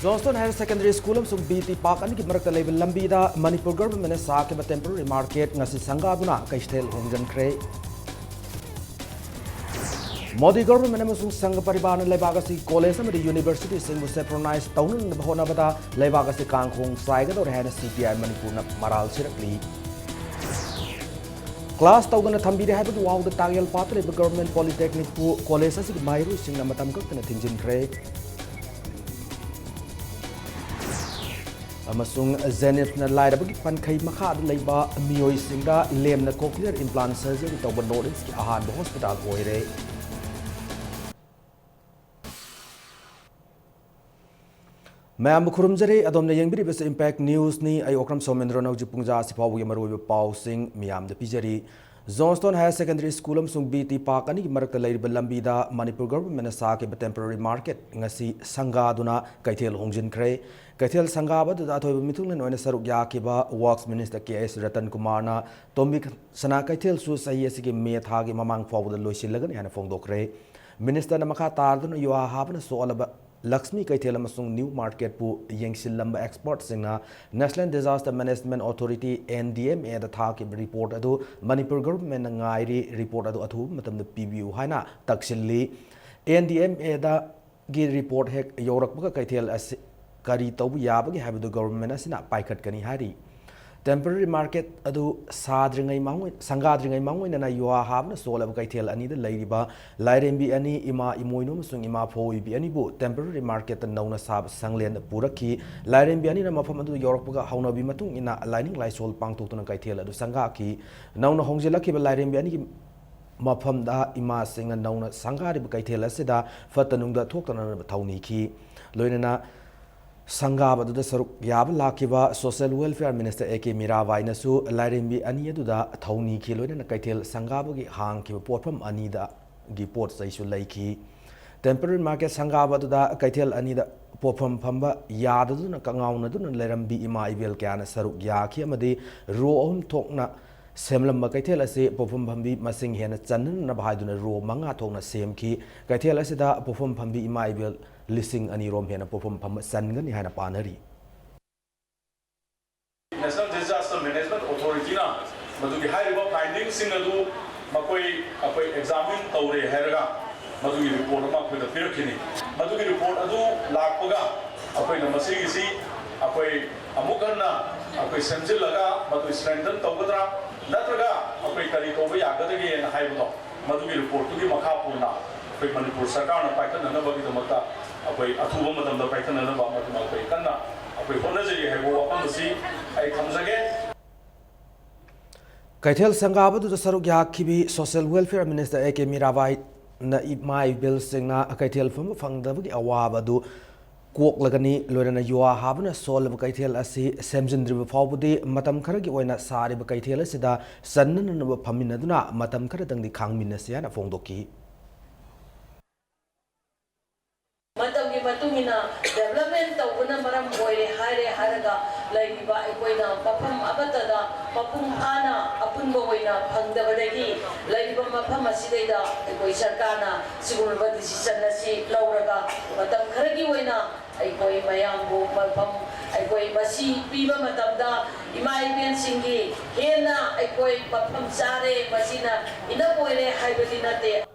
Johnston Higher Secondary School of BT Park and Gimarka Level Lambida, Manipur government Sak a temporary market, Nasi Sangabuna, Kaistel Hongan Cray. Modi government Amasung Sangapariban Levagasi College of the University Single Sepronized Town in the Honavada, Levagasi Kangkong Saiga or had a CPI Manipur Maral Sirapli. Class Togan Tambi had to wow the Tagal Pathway of the government polytechnic college as Mairu Singamatamkuk and a Tinjin Cray. Amasung Zenith na Light about Pankay Makad Leba Mio Singa Lem na cochlear implant surgery to Nordics Ahan Hospital Oire. Ma'am Kurumjari, Adam the Young Bibis Impact News ni Ayokram Somendrono Jupunja Sipaw Yamaru Pau Sing Miam the Pijari. Johnston Higher Secondary School of Sung BT Park and Marka Label Lambida, Manipur government Saki temporary market, Ngasi Sangaduna, Kaitel Hongjin Cray. Kaitel Sangaba to that of Mitulan when Saruk Yakiba, Works Minister K.S. Ratan Kumarna, Tomik Sanakaitel Susayesiki Meatagi Mamang for the Lucy Lagan and a Fondo Cray. Minister Namaka Tardun, you are having a soul about Lakshmi Kaitel Masung New Market Pu Yangsil Lumber Exports in National Disaster Management Authority NDMA the Taki report adu Manipur government Ngairi report adu Atu Matam the PBU Haina Takshili NDMA the Gi report hek Yorak Buka Kaitel as Kari Tobu Yabagi have the government as in a Paikat Kani Hari. Temporary market adu Sadringai Mangwin, Sangadringai Mangwin and you are having a soul of Kaitel Ani the Lady Ba, Lighting be any Ima Imunum Sung Ima Po be any boot, temporary market and known as Sab Sanglen Puraki, Lighting be any Mafamadu York Hauna Bimatung in a lining Lysol Pangto to Kaitela to Sangaki, known Hongzilaki, Lighting be any Mafamda Ima Sing and known as Sangari Kaitela Seda, Fatanunga Tokan Tauniki, Loinana. Sangaba to the Saruk Yab Lakiba, Social Welfare Minister Eke Miravai Nasu, Larimbi Aniaduda, Tony Kilo and Kaitel Sangaba Hang Kiport from Anida Giport Saisu Laki. Temporary market Sangaba to the Kaitel Anida Popam Pamba, Yadun, Kangaunadun, and Lerambi Ima Ibil Kana Saruk Yaki Amadi, Room Tokna, Semlam Kaitel say Popam Pambi Masing Hen Chanan Nabhaduna Ro Manga Tona same key, Kaitel Asida Popam Pambi Ima Ibil. Listing ani rom hena perform pam sangan ni hana panari. National Disaster Management Authority na madu high river findings sing adu makoi examine tawre heraga madu report ma koi da pirakini madu report adu lakpaga akoi na masigi si akoi amukanna akoi semjil laga madu strengthen tawgadra natraga akoi kari toba yagadagi na haibudo madu report tu gi makha purna akoi Manipur sarkar na paikan na bagi damata akoi athuba madam da paikan na ba madu akoi kanna akoi honajari haibo apamsi ai thamjage. Kaitel Sangaba to the Saruk Yakibi Social Welfare Minister Eke Miravai na my bill sing na Kaitel from Fangdavaki Awabadu Kok Lagani Lorena you are having a soul of Kaitel as si Samson River Fawbudi Matam Karagi when a Sari Kaitel Sida Sanan and Paminaduna Matam Karatang the Kang Minasiana Fondoki. Matungina development of Unamaram Boy, Hare Haraga, like Baikoina, Papam Abatada, Papum Ana, Apunboina, Pangdavadagi, like Mapama Sideda, Equisakana, Sigurba decision, Lauraga, Matam Karagiwina, Equi Mayambo, Mapam, Equi Masi, Piva Matamda, Imaibian Singi, Hena, Equi Papam Sare, Masina, Inapoine, Hybridinate.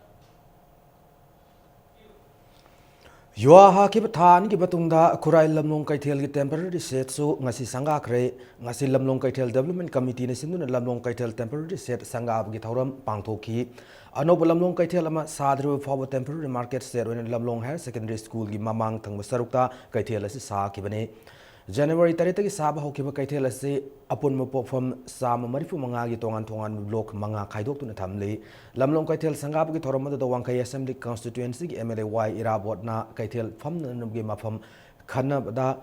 Yua Hakib Tan Gibatunda, Kurai Lamlong Kaitel temporary set so Nasi Sanga Kre, Nasi Lamlong Kaitel Development Committee Nasin Lamlong Kaitel temporary set Sanga Gitaram Pangtoki, Anobo Lamlong Kaitelama Sadru for temporary market set when Lamlong Higher Secondary School Gimamang Tangmasaruka Kaitela Sa Kibane. January 30 Saba Hokiba Kaitela say upon Mopo from Sam Marifu Mangagi Tongan block Manga Kaidok to Natamli, Lamlong Kaitel Sangab Gitorama the Wankai Assembly Constituency, MLY Irabotna Kaitel from the Nugima from Kanabada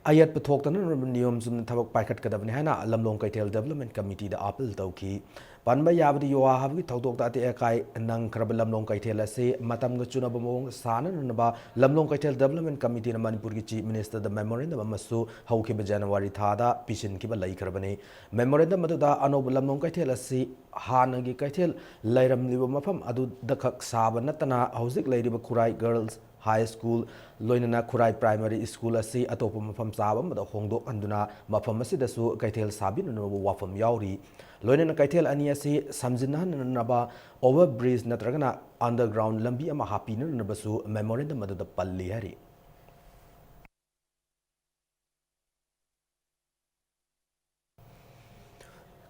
Ayat Petoktan Niums and Tabak Pakat Kadavana, Lamlong Kaitel Development Committee, the Apple Toki. Panba Yabdi Yoa have we talked about the Ekai and Nang Krabalamlong Kaitela say Matam Gachunabamong Sana and Naba Lamlong Kaitel Development Committee and Manipuri Chief Minister the memorandum of Masu Haukiba January Tada Pishin Kiba Lai Krabane memorandum Maduda Anob Lamlong Kaitela say Hanagi Kaitel Lairam Libamapam Adu the Kak Saba Natana Hauzik Lady Bakurai girls High School loinana Khurai Primary School asi atopa mafam chaba mada hongdok anduna mafam asidasu kaithel sabin no wafam yauri loinana kaithel ani asi samjinna naba over bridge natragana underground lambi ama hapina nabasu memorandum madada palli hari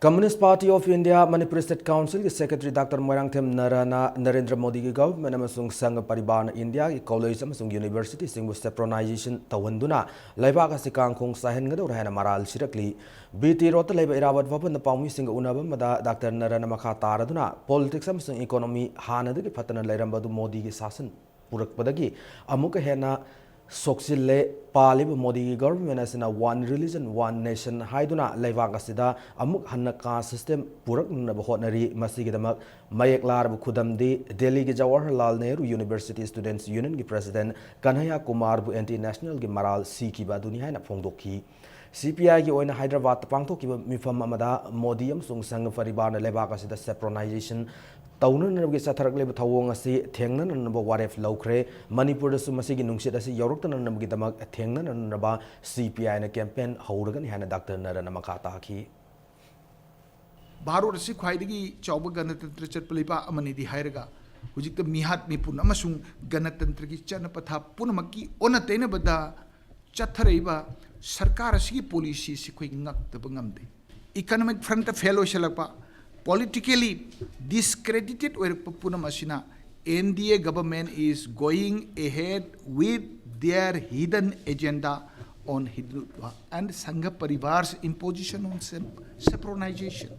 Communist Party of India Manipuri State Council Secretary Dr. Moirangthem Narana Narendra Modi ki government amasung Sangha Pariban India ki college amasung university singbu synchronization tawanduna laibak asi kangkhong sahen ngado rahana maral sirakli BT rot laiba irawat wapan paumi sing unaba mada Dr. Narana makha taraduna politics amasung economy hanadagi phatana lairambadu Modi ki sasan purakpadagi amuka hena Soxile Palib Modi government as in a one religion, one nation, Haiduna, Levagasida, Amuk Hanaka system, Purak Nabahotnari, Masigidamak, Mayak Larab Kudamdi, Delhi Jawaharlal Nehru University Students Union President, Kanhaya Kumar International Gimaral, Siki Baduniana Pongdoki. CPI oina Hyderabad Pangto Mifam Amada, Modium Sung Sang Faribana Levagasida synchronization. Taunan nabgi satharak leba thawong asi thengna naba waref laukre Manipur da su masigi nungsit asi yorok tan nabgi damak thengna naba CPI na campaign hawragan hana Dr. Narana makata ki Baro rasi khwaidagi chawba ganatantra chatpalipa amani di hairaga hujikta mihat mipun amasung ganatantra ki chana patha punamaki ona tena bada chatharaiba sarkar asigi policy si khoi ngakta bangamde economic front of fellow shalakpa politically discredited or Punamasina, NDA government is going ahead with their hidden agenda on Hindutva and Sangha Parivar's imposition on synchronization.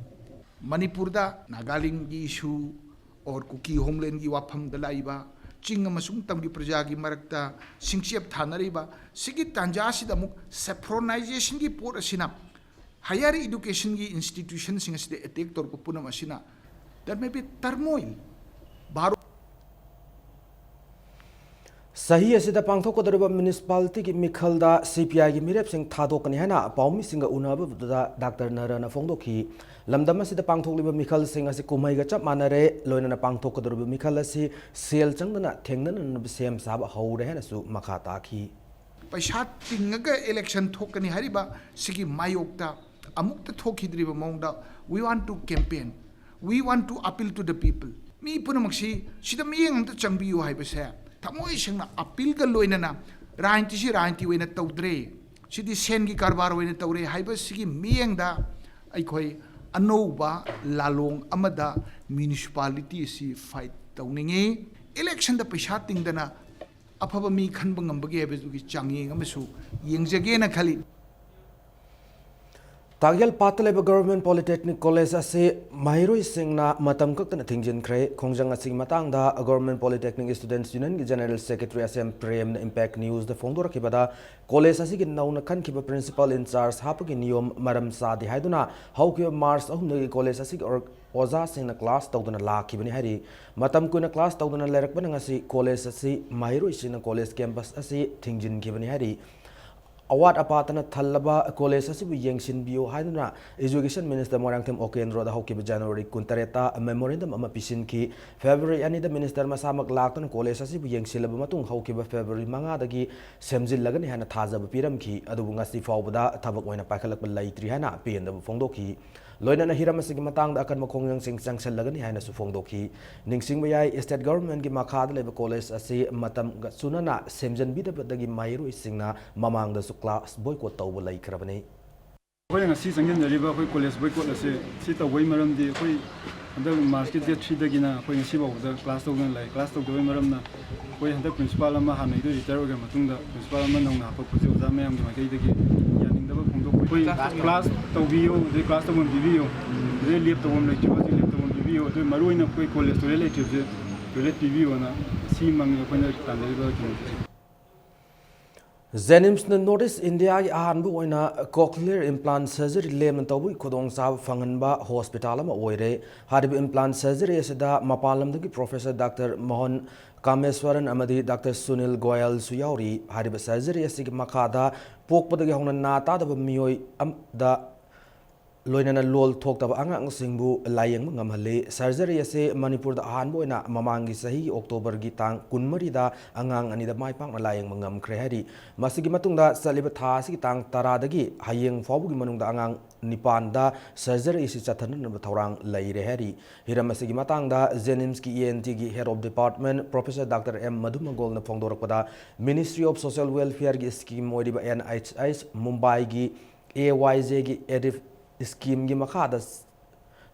Manipurda, Nagaling issue or Kuki homeland Wapam the Laiba, Chingamasung Tamgi Prajagi Marakta, Singship Tanariba, Sigit Tanjasi the Muk, synchronization gi put a sinap. Higher education ki institutions sing as the attack or puna machina, there may be turmoil. Baro Sahi asida pangthok kodariba municipality ki Mikhalda CPI ki mirep sing thadokani hana paumi singa unaba Dr. Narana Fongdoki lamdam asida pangthok liba Mikhal sing asi kumai ga chap manare loinana pangthok kodariba Mikhal asi sel changdana thengna sem sab haure hana su makhata ki Paisha tingaga election thokani hariba sigi mayokta amukta thokhidriba maungda we want to campaign, we want to appeal to the people. Mi punamakshi sida miyeng amta changbiyu haibase thamoi singna appeal ga loinana ranti si ranti wena tawdre sidi sen gi karbar wena tawre haiba sigi miyeng da aikoi anouba lalong amada municipality si fight tawningi election da paisha tingdana afaba mi khanba ngambage habesugi changi ngamasu yengjage na khali Tagyal Pataleba Government Polytechnic College ase Mahiroi Singna Matam Kaktan Thingjin Kre Khongjang Asing Matangda Government Polytechnic Students Union ki General Secretary Asem Prem Impact News the Fongdor Kibada College Asigi Nauna Kan Kiba Principal in charge Hapaki Niyom Maram Sadi Haiduna Hauki Mars Ahum College Asig or Oza Singna class Tawdana La Kibani Hari Matam Kuna class Tawdana Lerak Banangasi College Asi Mahiroi Singna College Campus Asi Thingjin Kibani Hari Award apatana thalaba college asibu yengshin bio haiduna education minister Moirangthem Okendro da hokiba January kuntareta memorandum ama pisin ki February ani da minister masamak laktan college asibu yengsilaba matung hokiba February manga dagi semjil lagani hana thajaba piram ki adubu ngasi fawbada thabak oina pakhalak laitri hana pen da fongdoki loinana hiram asigi matang da akan makhongyang sing sangsel lagani hana su fongdoki ningsing mayai state government gi makha da leba college asi matam ga sunana semjan bida dagi mairu isingna mamang da class boycott tawba lai khrabani koi ngasi sangin dariba koi college boycott ase si tawai maram di koi andak market date 3 dagina koi ngasi ba da class tawgan lai class tawdoi maram na koi andak principal ama hanai do retire ga matungda principal ama nongna pa puje oza mayam gi makai dagi yaning da ba phongdo koi class tawbiyo de class tawon bibiyo de lep tawon lai chiwa lep tawon bibiyo de maruina koi college to relative je toilet bibiyo na si mang koi na tandari ba ki Zenims na Northeast India ki ahanbu oina cochlear implant surgery lem tawu khodong sab fanganba hospital ama oire haribu implant surgery asida mapalam dagi Professor Dr. Mohan Kameswaran amadi Dr. Sunil Goyal suyauri haribu surgery asigi makada pokpadagi hongna nata da miyoi am da loinana lol thoktaba angang singbu layeng ngamhale surgery ase Manipur da ahan boina mamangi sahi October gi tang kunmari da angang ani da mai pang layeng ngam khre hari masigi matungda saliba tha si tang tara dagi hayeng fawbu gi manung da angang nipan da surgery si chathan na thorang laire hari hiram masigi matang da Jenims ki ENT gi head of department Professor Dr. M Madhumagol na phongdor pada Ministry of Social Welfare gi scheme moidiba NHS Mumbai gi AYJ gi edif scheme gi makhada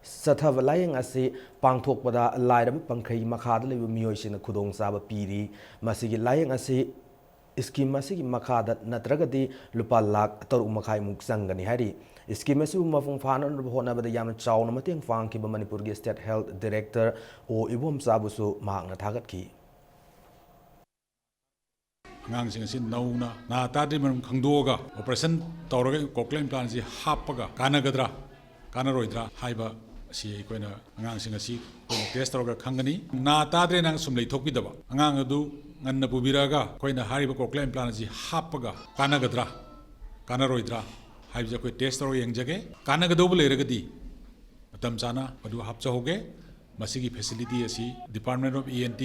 sathava layeng ase pangthokpada lairab pangkhai makhada lebu miyoi sina khudong saba piri masigi layeng ase scheme masigi makhada natragadi lupa lakh taru makhai muk sangani hari scheme asu mafung phana hona bada yam chawna mateng fang ki Manipur gi state health director o ibom sabusu mahakna thagat ki ngang sing nauna na tadi manum khangdoga operation tawraga cochlear implant si hapaga kanagadra kanaroidra haiba si koina ngang sing asi test tawraga khangani na tadre nang sumlei thokpidaba ngang adu nganna pubiraga koina hariba cochlear implant si hapaga kanagadra kanaroidra haiba koi test tawraga yengjage kanagadobu leiragadi matam chana adu hapchahoge masigi facility asi department of ENT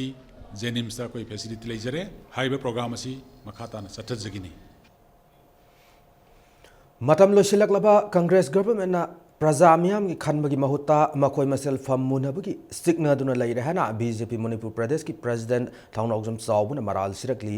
Jenims da koi facility leijare haiba program asi makhata na satajagini matam lo silaklaba Congress government na praja miyam gi khanbagi mahutta makoi masel fammunabagi stigna duna leire hana BJP Manipur Pradesh ki president Thaunaujam Chawbuna maral sirakli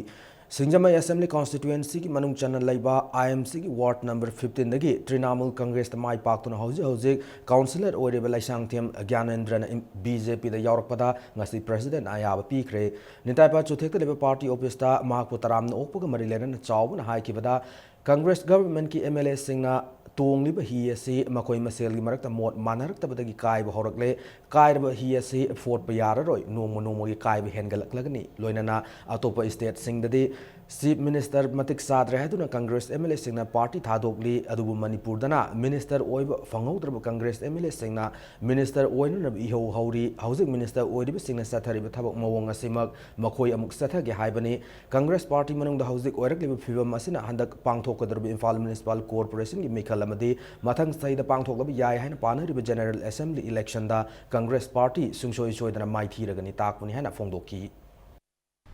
Singjamai Assembly constituency ki manung channel laiba IMC ki ward number 15 dagi Trinamool Congress ta mai paktuna hauji councillor oreba laisang them Gyanendra na BJP da yaurpada ngasi president ayaba pikre nitaipa chuthekta leba party office ta mahakpu taram na okpuga marilena na chawbuna haikibada Congress government ki MLA singna tongliba hi ase makoi masel gi marakta mot manaraktabadagi kaiba horakle kaiba hi ase fort pa yararoi nomo gi kaiba hengalaklagani loinana atopa state singdadi Chief Minister Matik Sadre haduna Congress MLA singna party thadokli adubu Manipur dana Minister oiba fangaudraba Congress MLA singna Minister oina iho hauri housing Minister oidiba singna sathariba thabak mawong asimak makoi amuk sathage haibani Congress party manung da housing oirakliba phibam asina handak pangthokadraba Imphal Municipal Corporation gi mikhala amadi mathang saida pangthoklaba yai haina panariba General Assembly election da Congress party sungsoi soidana mai thiragani takpuni haina phongdoki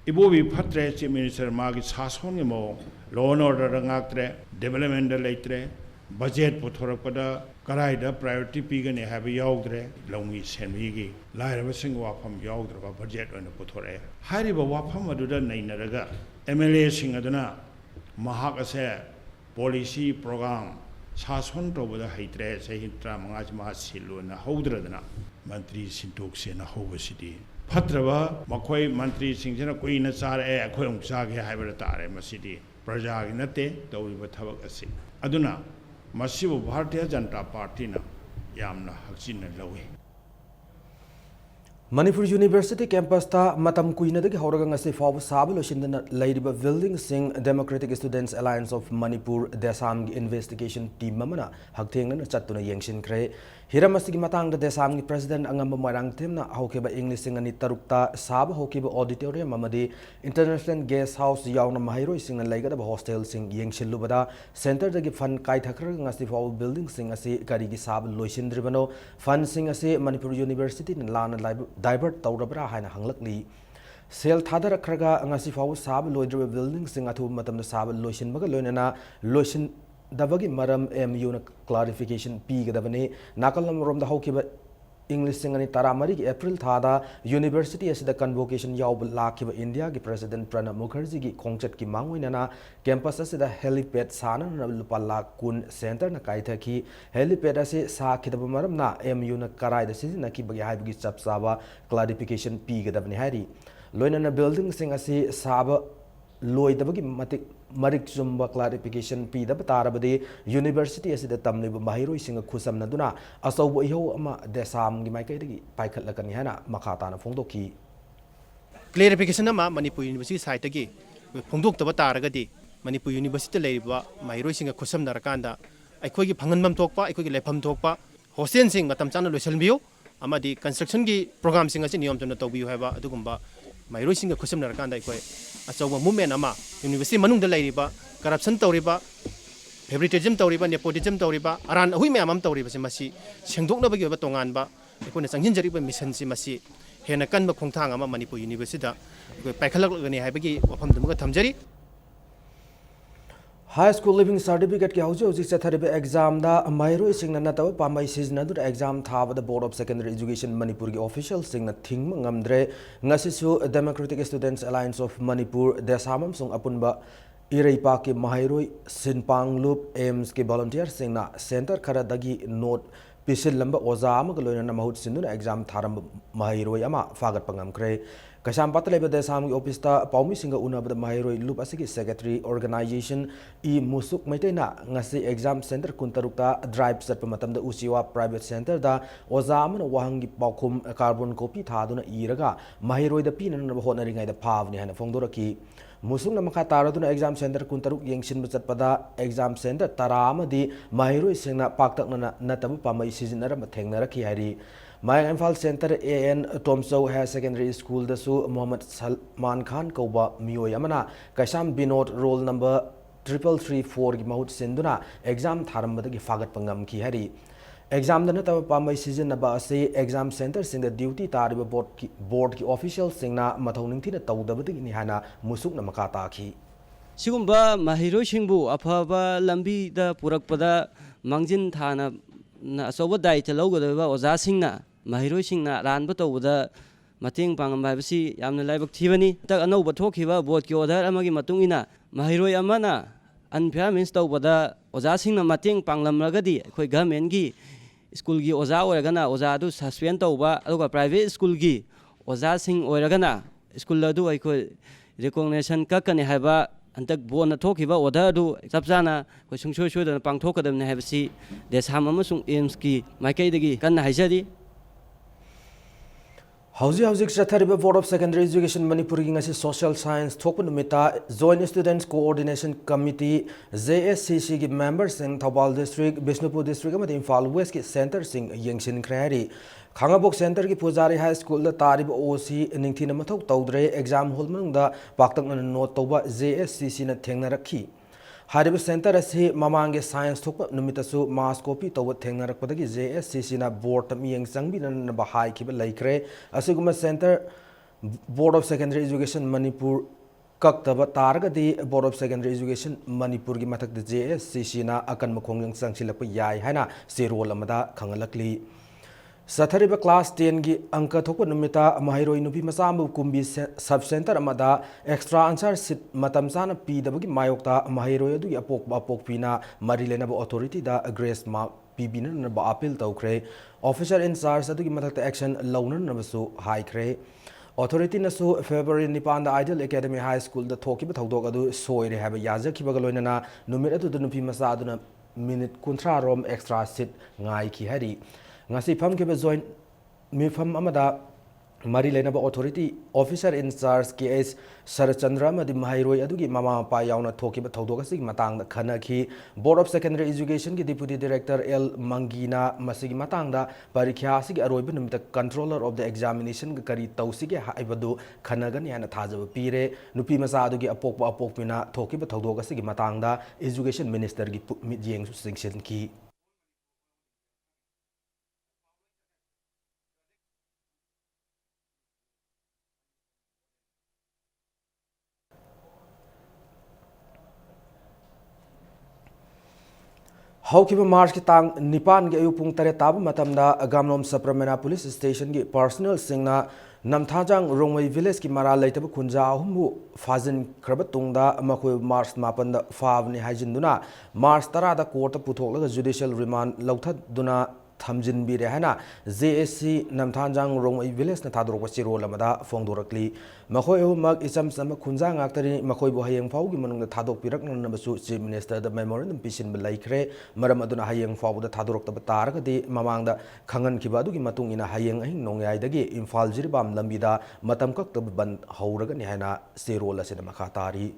Ibobi Patre, Chief Minister Magi Sasonimo, law and order ngaktre, development laitre, budget puthorpada, Karaida, priority pigan have yogre, longi senwigi, Lyra Singwa from yogre, budget on the puthore. Hariba wapam aduda nainaraga, MLA Singaduna, Mahakase, policy program, Sason over the Haitre, Sahitra Mangajma Silu and a Hodradana, Mantri Sintox in a Hova city. Patrava, Makoi, Mantri, Singina, Queen, Sar, Aquam Sagi, Hybridare, Masidi, Praja, Nate, though we would have a sick. Aduna, Massive Bharatiya Janata Party na Yamna Haksina Lowe. Manipur University campus ta matam kuina dagi horaga ngasi faw sabu losindana laidiba building sing Democratic Students Alliance of Manipur Desam gi investigation team mamana hakthengna na chattuna yengshin khre hiramasigi matang da Desam gi president angamba marang themna hokeba English sing ani tarukta sabu hokeba auditorium amadi international guest house yauna mahairoi sing na laigada hostel sing yengshillu bada center dagi fund kai thakra ngasi faw building sing asi kari gi sabu loisindribano fund sing asi Manipur University na lana divert tawrabra haina hanglakli sel thadar khraga ngasi faw sab loidra building sing athu matam na sab loisin baga loinana loisin dabagi maram MU na clarification pi gadabane nakalam rom da hokiba English sing ani taramari ki April thada University asida convocation yaw lakhiba India ki President Pranab Mukherjee ki khongchat ki mangoinana campus asida helipad sana na lupa lakh kun center na kaitha ki helipad ase sa khidaba maram na MU na karai da sisi na ki bagi haibagi chapsaba clarification pi gadabni hari loinana building sing ase saba loidabagi matik marik chumba clarification pi da batarabadi University asida tamliba mahiroi singa khusam na duna asaubo iho ama desam gi mai kai dagi paikhat lakani hana makhata na phongdoki clarification ama Manipur University site gi phongdok taba taragadi Manipur University leiba mahiroi singa khusam narakanda aikoi gi phanganmam thokpa aikoi gi lefam thokpa hostel sing matam chana loisalbiyo amadi construction gi program sing asi niyam chana tawbiyo haba adugumba mahiroi singa khusam narakanda aikoi achauba movement ama university manung da lairiba corruption tawriba ꯐꯦꯕꯔꯤꯇꯤꯖꯝ ꯇꯧꯔꯤꯕ ꯅꯦꯄꯣꯇꯤꯖꯝ ꯇꯧꯔꯤꯕ ꯑꯔꯥꯟ ꯑꯍꯨꯏ ꯃꯌꯥꯝ ꯑꯃ ꯇꯧꯔꯤꯕꯁꯤ ꯃꯁꯤ ꯁꯦꯡꯗꯣꯛꯅꯕꯒꯤ ꯑꯣꯏꯕ ꯇꯣꯉꯥꯟꯕ ꯑꯩꯈꯣꯏꯅ ꯆꯪꯁꯤꯟꯖꯔꯤꯕ ꯃꯤꯁꯟꯁꯤ ꯃꯁꯤ ꯍꯦꯟꯅ ꯀꯟꯕ ꯈꯣꯡꯊꯥꯡ ꯑꯃ ꯃꯅꯤꯄꯨꯔ ꯌꯨꯅꯤꯚꯔꯁꯤꯇꯤꯗ ꯑꯩꯈꯣꯏ ꯄꯥꯏꯈꯠꯂꯛꯂꯒꯅꯤ ꯍꯥꯏꯕꯒꯤ ꯋꯥꯐꯝꯗꯨꯃꯒ ꯊꯝꯖꯔꯤ हाई स्कूल लिविंग सर्टिफिकेट की हौजी हौजी चथरिबे एग्जाम दा महरो सिंगना नतब पामई सिजनदु एग्जाम थाबद board of secondary education Manipur की ऑफिशियल सिंगना थिंग ngamdre ngasisu democratic students alliance of manipur desamam sung apunba iraipa ki mahairoi sinpanglup aims ki volunteer singna center khara dagi note pisil lamba oza amag loina mahut sinduna exam tharam mahairoi ama fagat pangamkre kasam patleba desam ki office ta paumi singa unabada mahairoi loop asigi secretary organization e musuk maitena ngasi exam center kuntarukta drive satpa matamda usiwa private center da oza amana wahangi paukhum carbon copy thaduna iraga mahairoi da pinana honari da phavni hana fongdoraki musung namakha taraduna exam center kuntaruk yengsin chatpada exam center taramadi mahairoi singna paktakna natabu pamai sizinara mathengnara ki hari Mayang Imphal Center AN Tomso Higher Secondary School dasu Muhammad Salman Khan Kauba Miyoi Amana Kaisam Binod roll number 3334 ki mahut sinduna exam tharambadagi fagat pangam ki hari exam dana taba pamai season na ba ase exam center sing duty tariba board ki official singna mathauning thina tawdabadagi ni hana musuk na makata ki sigumba mahiro singbu afaba lambi da purakpada mangjin thana na asoba dai chalaugadaba oza singna mahiro singna ranba tawda mating pangam haibasi yamna laibak thibani tak anauba thokhiba board ki order amagi matungina mahiro amana unfair means tawbada oza singna mating panglamragadi khoi government gi school gi oza oiragana oza du suspend tawba aduga private school gi oza sing oiragana school adu khoi recognition kakani haiba antak bona thokiba order du chapchana khoi sungsoi soidana pangthokadamne haibasi desam amasung aims ki maikai kan haijari Hauzi hauzik chathariba board of secondary education manipur gi ngasi social science thokpa numita joint students coordination committee JSCC gi members in Thobal district Bishnupur district amadi Imphal West ki center sing yengsin khrari Khangabok center ki Pujari high school da tariba OC ningthina mathok tawdre exam hall manungda paktakna note tawba JSCC na thengna rakhi Hariba center asi mamange science thokpa numitasu mass copy tawba thengna rakpadagi JSCC na board miyeng sangbi na bahai kiba laikre asiguma center board of secondary education manipur kaktaba taragadi board of secondary education manipur gi mathak JSCC na akan makhong yang sangsilakpa yai haina serol amada khangalakli Sathariba class 10 gi angka thokpa numita mahiroi nupi masambu kumbi sub center amada extra answer sit matam sana pi dabagi mayokta mahiroi adu apok pina mari lenaba authority da grace mark pibina na ba appeal tawkre officer in charge adu gi mathakta action lawna na basu high kre authority na su February nipan da Ideal Academy High School da thokiba thodok adu soire haba yajakhiba galoina na numit adu nupi masa adu na minute kuntra rom extra sit ngai ki hari ngasi pham ke joint mifam amada mari lenaba authority officer in charge KS Sarachandra madi mahairoi adugi mama pa yauna thokiba thodok asig matang da khana khi board of secondary education ki deputy director L Mangina masigi matang da parikya asigi aroiba numita controller of the examination ga kari tausige haibadu khana gan yana thajaba pire nupi masa adugi apokpina thokiba thodok asigi matang da education minister gi midyeng su sanction ki Haukiba March ki tang nipan ge ayupung tare tabu matamda Gamnom Sapramena police station ki personal singna Namthajang Rongwei village ki mara laitaba khunja ahumbu fazin khrabat tungda makoi March mapanda favni hajinduna March tarada court puthokla judicial remand lauthaduna thamjin bi rehana JSC Namthajang Rongwei village na thadrok chiro lamada fongdorakli makoi mak isam sam khunja ngaktari makoi bo hayeng faugi manungda thadok pirak na basu chief minister da memorandum pisin laikre maram aduna hayeng fau da thadrok ta taragadi mamangda khangan kiba adugi matung ina hayeng ahing nongyai dagi Imphal jirbam lambida matam kak ta ban hauraga ni hana serol asina makhatari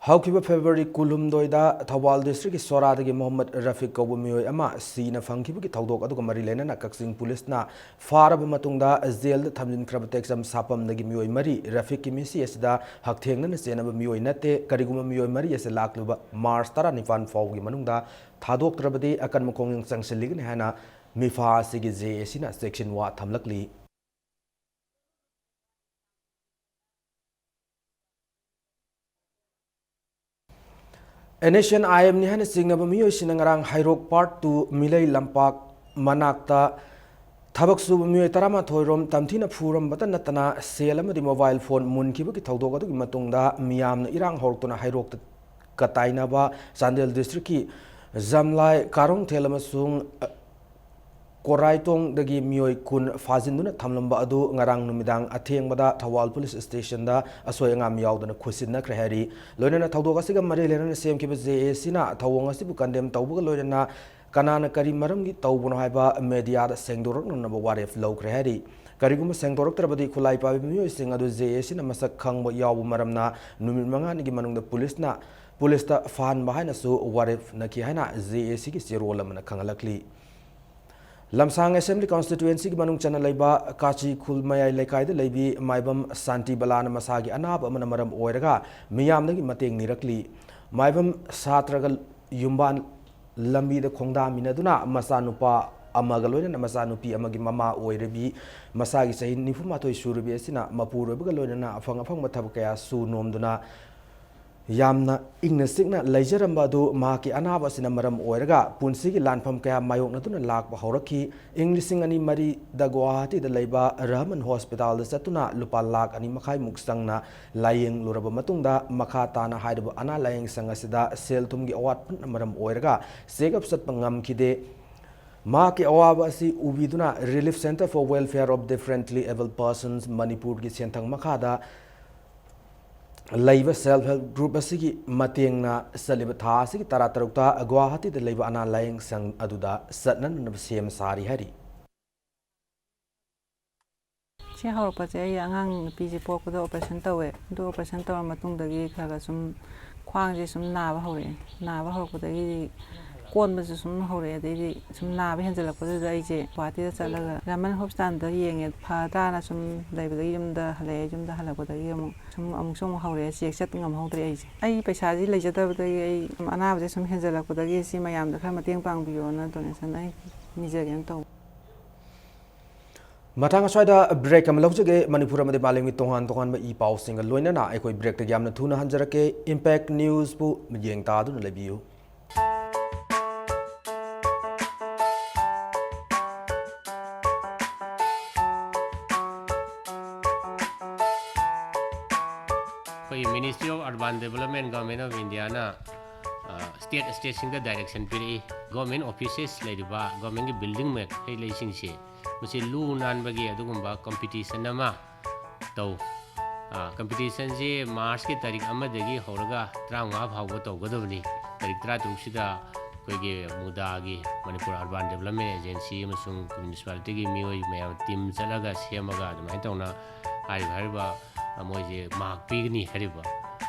Haukiba February Kulumdoida Thawal District Soradagi Mohammed Rafiq Kawu Miyoi ama Sina Fangkibaki Tawdok aduga Marilena Kaksing Police na Faraba Matungda Zel Thamjin Krabateksam Sapam Nagi Miyoi Mari Rafiq Kimisi Esda Haktengna Senaba Miyoi Nate Kariguma Miyoi Mari Es Lakluba Mars Tara Nifan Fawgi Manungda Thadok Trabadi akan Mukong Sangseligan Hana Mifa Sigi Sina Section Wa Thamlakli Nation IM ni hana singnaba miyo sinangarang Hairok Part 2 Milay Lampak Manakta Thabak suba miyo tarama thoirom tamthina phuram batan natana sel amadi mobile phone munkiba ki thodok adu ki matungda miyamna irang hortuna Hairok katainaba Sandel district ki Zamlai Karong Thelamasung Koraitong dagi mioi kun fazinduna thamlamba adu ngarang numidang athengbada Thawal Police Station da asoi ngam yaudana khusinna krehari loinana thawdok asiga mari lenana semkiba JAC na thawong asibu condemn tawbuga loinana kanana kari maramgi tawbuno haiba media da sengdorok naba waref low krehari kariguma sengdorok trabadi khulai pa mioi sing adu JAC na masak khangbo yawu maramna numit manga nigi manungda police ta fan bahai na su waref naki haina JAC ki sirol amana khangalakli Lamsang Assembly Constituency ki manung chana laiba Kachi Khul Mayai Laikai de laibi Maibam Santi Balana Masagi Anab amana maram oiraga miyam nagi mateng nirakli Maibam Satraga Yumban Lambi de Khongda Minaduna Masanupa Amagaloina Masanupi Amagi Mama oirabi Masagi Sahin Nifumato Shurubi Sina Mapuru Bagaloina Afang Matabakaya Su Nomduna Yamna ingna signa laijaramba du maki anaba sina maram oiraga punsigi lanpham kaya mayok natuna lakba horaki inglising ani mari da Guwahati da laiba Rahman Hospital da satuna lupa lak ani makai muksangna layeng luraba matungda makha tana haidaba ana layeng sangasida sel tumgi awat pun maram oiraga segap sat pangam kide Maki awaba si ubiduna Relief Center for Welfare of Differently Abled Persons Manipur ki sentang makhada Laiba self-help group asigi matengna saliba tha asigi taratarukta Guwahati da laiba ana layeng sang aduda satnan nab sem sari hari si hawrapase ai angang piji pokda operation tawe do operation tawa matungdagi khaga sum khwangje sum naba hawrapodagi konbase sum hawre adai sum naba henjalakpada aije Guwahati da chalaga Raman Hospital da yenge phada na sum laibadagi yumda halakpadagi amuk sum hawre chek chat ngam hawdre aije ai paisa ji leijadabadagi ai anabase sum henjalakpadagi si mayamda khara mateng pangbiyo na donation ai nijegen taw Matang aswaida break am lawjage Manipur amade malengi tongan ba I paw singa loinana ai koi break ta yamna thuna hanjarake Impact News pu mjeng ta du lebiu Ministry of Urban Development Government of India na state singa direction piri government offices laiba government ki building mek hei leising se musi lu nan bagi adugumba competition nama tau competition je March ki tarik amadagi horaga 35 phawga tawgadabni tarik 33 sida koige mudagi Manipur Urban Development Agency amasung municipality gi mioi mayam team chalaga semaga adumai tawna hariba moje mark pigni hariba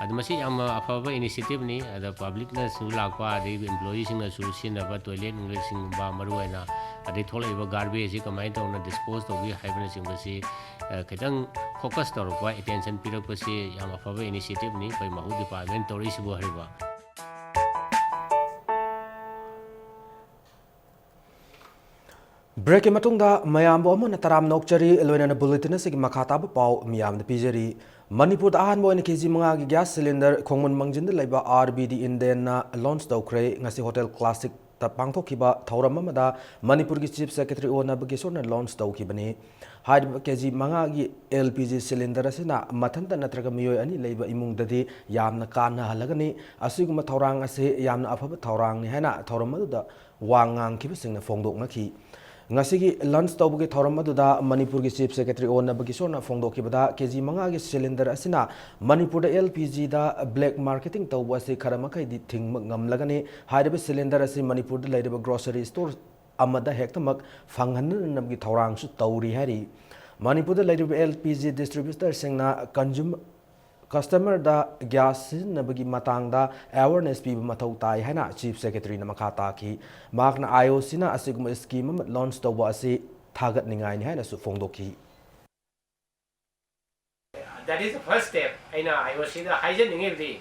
admasi am afaba initiative ni ada public na su lakpa de employees na su sinaba toilet sing ba maruaina ade tholaiba garbage kamai tawna dispose togi haibna singbasi ketang focus torpa attention pirakpasi am afaba initiative ni pai mahu department torisibo hariba Break matungda mayambo amona taram nokchari loinana bulletin asigi makhata ba paw miyam da pijari Manipur da ahan boina kg manga gi gas cylinder khongmon mangjin da laiba RBD Indian na launch daukre ngasi hotel classic ta pangthokiba thauram amada Manipur gi chief secretary ona bagesor na launch daukibani haid kg manga gi LPG cylinder asina mathanta natraga miyoi ani laiba imung dadi yamna kana halagani asiguma thaurang ase yamna afaba thaurang ni haina thauram da wangang kiba singna fongdok ngaki ngasigi lunch tawbugi thoram aduda Manipur gi chief secretary ona bagisona fongdoki bada kg manga gi cylinder asina Manipur da LPG da black marketing tawbu ase kharama kai di thing ngam lagani haidaba cylinder ase Manipur da laidaba grocery store amada hektamak fanghan namgi thorang su tawri hari Manipur da laidaba LPG distributor singna customer da gas nabagi matang da awareness pi mathau tai haina chief secretary na makha ta ki mak na IOC na asigum scheme launch to wa ase thagat ningai ni haina su phongdoki. That is the first step. I was in the hygiene.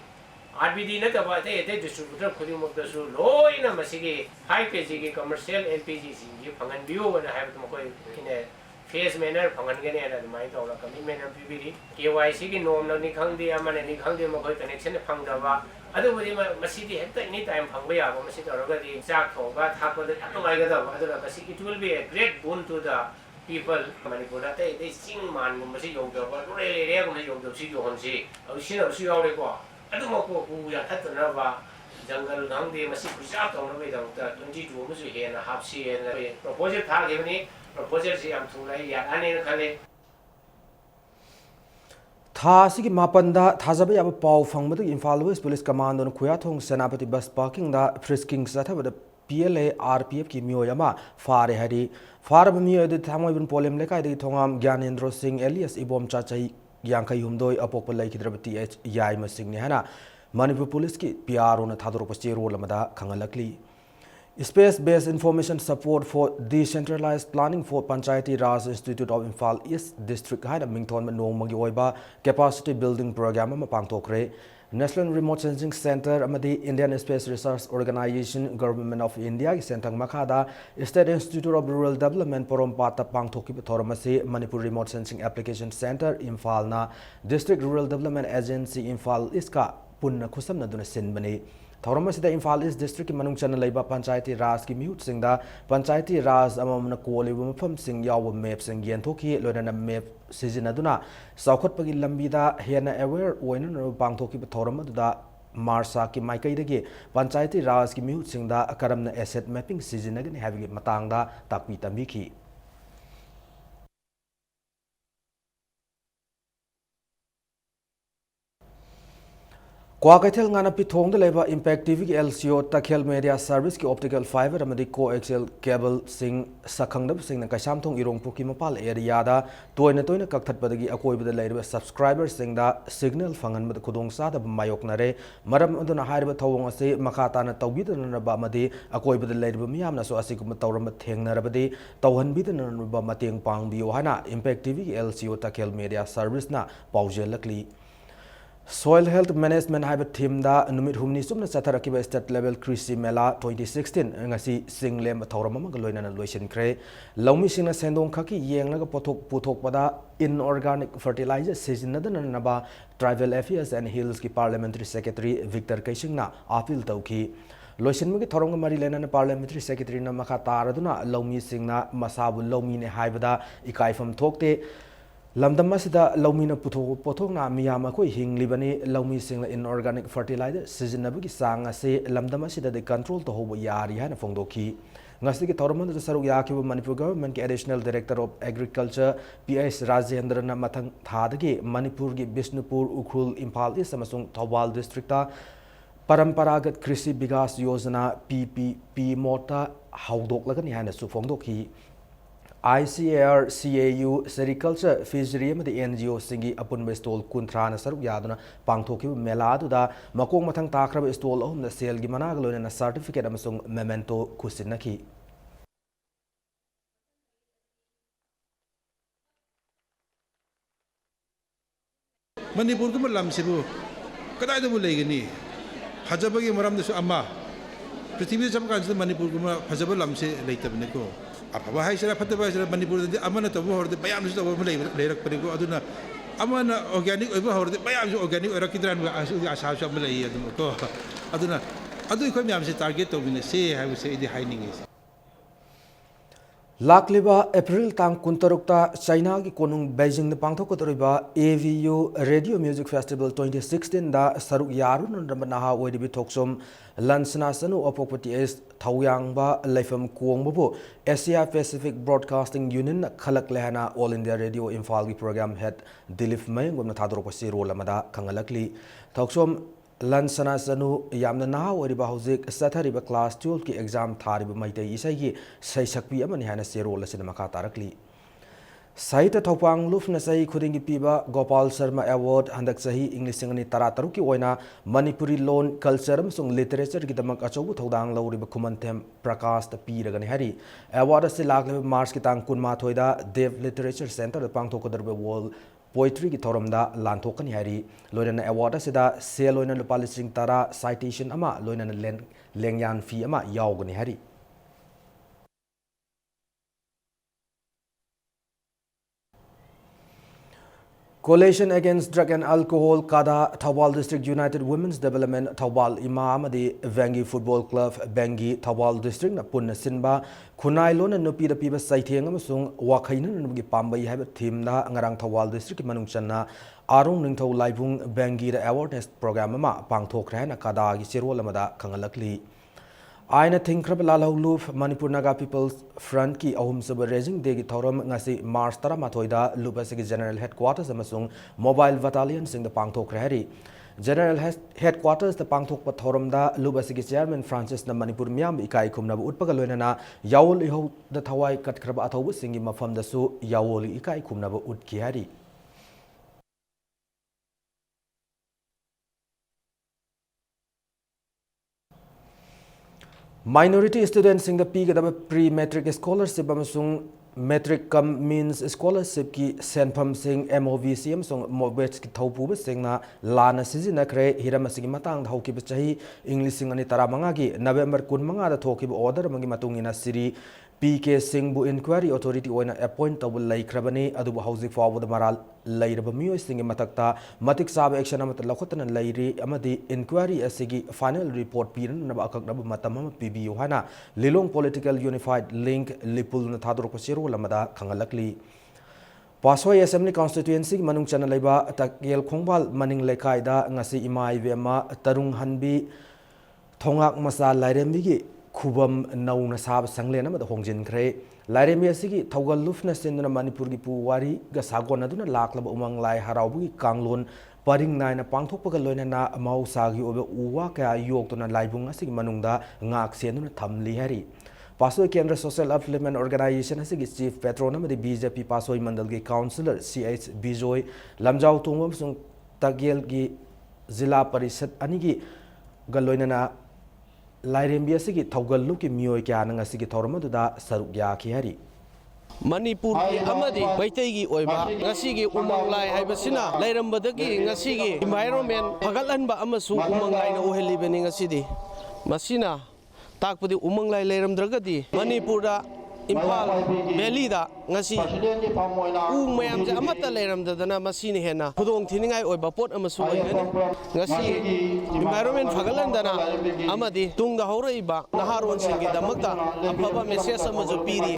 RBD na taba te distributor khudi mok da su loi na masigi high kg commercial LPG ji phangan biu na have to koi in a phase manner phangan gane na mai to la commitment am PBD KYC ki norm na ni khang di amane ni khang di mo koi connection phang da ba adu bodi masigi hekta any time phang ba ya ba masigi to ga di chak tho ba thak ba da ngai ga da adu la masigi it will be a great boon to the people Manipur da te sing man mo masigi yong da ba re ko yong da si yo hon si au si na si yaw le ko adu mo ko ku ya that na ba jungle gang de masi kusa to no be da 22 mo su he na half si na proposal tha ge ni proposal si am thu lai ya ane na khale tha sigi mapanda thajaba yaba paw phangmadu Imphal West Police Command on Khuyathong Senapati bus parking da frisking sathabada PLA RPF ki miyoyama fare hari farab miyoy de thamoibun polem lekai de thongam Gyanendra Singh alias Ibom Chachai Yankai Humdoi apokpa laikhidrabati H Yai Masing ni hana Manipur Police ki PR on thadro pache role lamada khangalakli. Space-based information support for decentralized planning for Panchayati Raj Institute of Imphal East District haina mingthon nongmagi oiba capacity building program ama pangthokre. National Remote Sensing Center amadi Indian Space Research Organization Government of India ki sentang makhada State Institute of Rural Development Porompata pangthoki thoramase Manipur Remote Sensing Application Center Imphal na District Rural Development Agency Imphal East ka punna khusam na duna sinbani. Thoramasida Imphal East District ki manung chana laiba Panchayati Raj ki mihut singda Panchayati Raj amamna kolibu mafam sing yawa map sing yenthoki loina map sizinaduna saukhatpagi lambida hena aware oina pangthoki thoramadda Marsa ki maikaidagi Panchayati Raj ki mihut singda akaramna asset mapping sizinagani havigi matangda takpi tambiki. Kwakaithel ngana pithong de leba Impact TV ki LCO Takhel Media Service ki optical fiber amadi coaxial cable sing sakhangdab sing na kaisam thong irongpu ki mapal area da toina kakthat padagi akoi bada laiba subscriber sing da signal fangan mad khudong sa da mayok nare maram aduna haiba thawong ase makhata na tawbidana ba amadi akoi bada laiba miyam na so asikum tawram thengnarabadi tawhan bidana ba mateng pangbiyo hana Impact TV ki LCO Takhel Media Service na paujelakli. Soil Health Management haiba team da numit humni sumna chatharakiba state level Krisi Mela 2016 ngasi singlem thawram ma loina na loisin kre laumi singna sendong khaki yengnaga puthok pada inorganic fertilizer sizinadana naba Tribal Affairs and Hills ki Parliamentary Secretary Victor Kaising na appeal tauki loisin magi thorong mari lena na Parliamentary Secretary na makha taraduna laumi singna masabu laumi ne haibada ikaifam thokte Lamdama sida laumina pothok na miyama ko hinglibani laumi singla inorganic fertilizer sizinabagi sang ase lamdama sida de control to hobo yari hana phongdoki ngasi ki thorman da saruk yakiba Manipur government ki additional director of agriculture PS Rajendra na mathang thadagi Manipur ki Bishnupur Ukhrul Imphal East amasung Thawbal district ta paramparagat krishi bigas yojana PPP mota haudok lagani hana su phongdoki ICAR, CAU, Sericulture, Fishery, and the NGO Singi upon Bestol Kuntrana Saruk Yaduna, Pangtoki, Meladu, Makong Matang Takra stole home the sale Gimanagalo and a certificate Amasung Memento Kusinaki. Manipur ko malam sibu, kada ito mo legani. Hajabagi maram desu amma. Prithvi jam kanjil Manipur ko hajabag lam se leita bne ko. Apa hai sira phatta ba sira Manipur de amana to hor de bayam su to leirak pare ko aduna amana organic oiba hor de bayam su organic oira kidran asu asa sa malai aduna to aduna adu ko myam se target to bine se ha se idi haining is Lakliba April tang kuntarukta China ki konung Beijing de pangthokotoriba AVU Radio Music Festival 2016 da saruk yaru nandamanaha oidibi thoksom lansna sanu opopati es thawyangba leifam kuongbu Asia Pacific Broadcasting Union khalak lehana All India Radio Imphal ki program head Dilip Mayngom na thadro pasi role amada khangalakli thoksom Lansana Sanu Yamna Naha Wariba Hosik Sathariba Class 12 exam Thariba Maite Isai Sai Sakpi Amani Hana Sero Lasin Makatarakli. Sahita Thopang Lufna Sahi Khudingi Piba Gopal Sharma Award Handak Sahi English Singani Tarataruki Oina Manipuri Loan Culture Sung Literature Gidamak Achobu Thodang Lauri Bakumantem Prakas the Piragani Hari Award Silak Mars Kitang Kunma Thoida Dev Literature Center the Pangtokodarbe Wall Poetry ki thoramda lantokani hari loina award sida se loina lupalising tara citation ama loina lengyan fee ama yaugani hari Coalition Against Drug and Alcohol Kada Thawal District United Women's Development Thawal Imam the Vengi Football Club Bengi Thawal District na punna sinba Kunai lona nupi da piba saitheng amasung wakhaina nugi pambai haiba theme da ngarang Thawal District manung channa Arung Ningthau Laibung Bengi da awareness program ama pangthokra na kada gi sirwal amada khangalakli Aina Thinkrab Lalhauluf Manipur Naga People's Front ki ahum saba raising day ki thoram ngasi March tara mathoida Lupasigi General Headquarters amasung Mobile Battalion sing the pangthok rehari General Headquarters the pangthok pa thoram da Lupasigi Chairman Francis na Manipur Miam ikai khumna utpaga loinana Yawol iho da thawai katkraba athawu singi mafam da su Yawol ikai khumna utki hari Minority students in the peak of the pre-metric scholarship amasung metric cum means scholarship ki senpam sing MOVCM song mobets ki thaupu singna lana sizina kre hiramasigi matang thauki chahi English singani taramanga gi November 15 da thoki order mangi matungina siri PK Singbu Inquiry Authority oina appoint tawul lai krabani adubu housing forward the maral lairaba miyo singi matakta matik sab action amat lakhotana lairi amadi inquiry asigi final report piran naba akak naba matamama PB yohana Lilong Political Unified Link Lipul na thadro ko siro lamada khangalakli Paswai Assembly Constituency manung chana laiba takyel khongbal maning lekai da ngasi imai vema tarung hanbi thongak masa lairembi gi Kubam nauna sab sanglena ma hongjin kre lairemi asigi thogal lufna senduna Manipur gi puwari ga sagona duna laklaba umang lai haraubu gi kanglon paring naina pangthokpaga loina na mausa gi obe uwa ka yoktuna laibung asigi manungda ngak senduna thamli hari Pasoi Kendra Social Upliftment Organization asigi Chief Patron amadi BJP Pasoi Mandal gi Councillor CH Bijoy Lamjau Tungwam sung Tagel gi Zilla Parishad anigi galoina na Lairembi asigi thaugallu ki miyoi kya nang asigi thoramaduda saruk yaki hari Manipur ki amadi baitai gi oiba ngasigi umang lai haibasina lairambadagi ngasigi environment phagalanba amasu umang lai na ohelibeni ngasidi masina takpudi umang lai lairamdragadi Manipurda Impal Valley da ngasi mayam je amata lairamdadana masini hena khudong thiningai oiba pot amasu oigani ngasi environment phagalandana amadi tungda horaiba naharon singi damakta afaba message amazu piri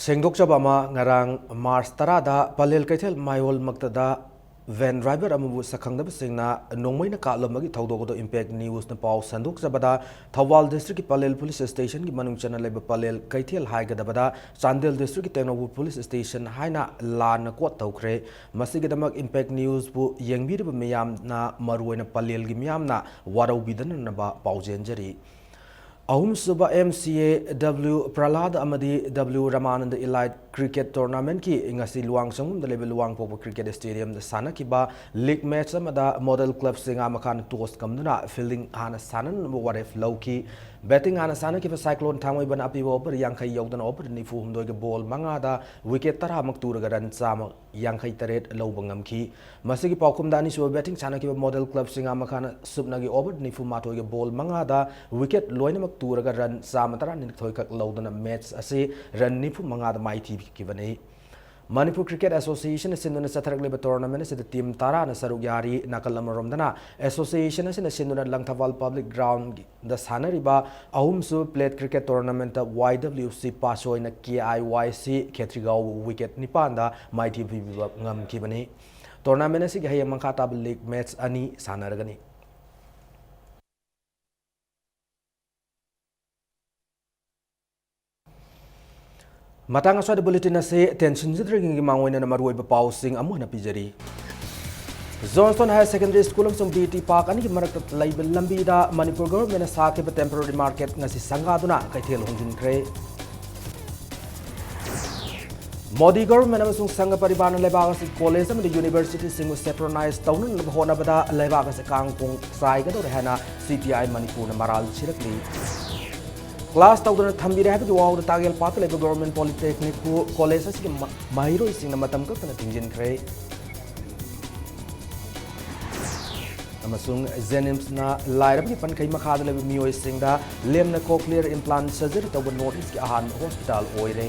Sengdok Chabama ngarang Mars Tarada Palel Kaithel Mayol Maktada Van driver amubu sakhangda singna nongmoina kalomagi thaudogodo impact news na pau sanduk zabada Thawal district ki Palel police station ki manung chana leba Palel Kaithel haigadabada Chandel district ki Tengnobu police station haina lan ko tawkhre masigidamak impact news bu yengbirba miyam na maruina Palel gi miyam na waraubidan na ba paujenjari Ahum Suba MCA W Pralad Amadi W Ramanand Elite Cricket Tournament ki ingasi luang sangum da level luang popo cricket stadium da sana ki ba league match amada model club singa makan toast kamduna fielding hana sanan waref lowki batting hana sana ki cyclone thamoi ban api over yankhai yogdan over nifu humdoi ge ball manga da wicket tara mak tur ga ran chama yankhai taret lobangam ki masigi paukum dani so batting sana ki model club singa makan subna gi over nifu matoi ge ball manga da wicket loina mak tur ga ran chama tara ni thoi kak lodana match ase ran nifu manga da mai thi ki Manipur Cricket Association sinduna satharak leba tournament se team tara na saruk yari nakal amarom association se sinduna Langthawal public ground da sanariba ahum su plate cricket tournament YWC pasoi na KIYC Khetrigau wicket nipanda mighty ngam kibani tournament se hayang mangkhata league match ani sanaragani Matang aswada bulletin na se tension zidring mangoy na maruay bapaw sing amo na pijari. Johnston High Secondary School ang BT Park ani maraktat label lambi da Manipur government na sake ba temporary market nga si sangado na kay Thel Hongjin Kre. Modi government amasung sangha paribana lebak as college and university singu synchronize tawnan honabada lebak as kangkung sai gador hana CPI Manipur na maral chirakli class tawdan thambire habi waw da tagel pat leba government polytechnic college as mahiro sing na matam ka tana tingjin khre amasung Zenims na lairab ni pan kai makhad leba miyoi sing da lemna cochlear implant surgery tawban northeast ki ahan hospital oire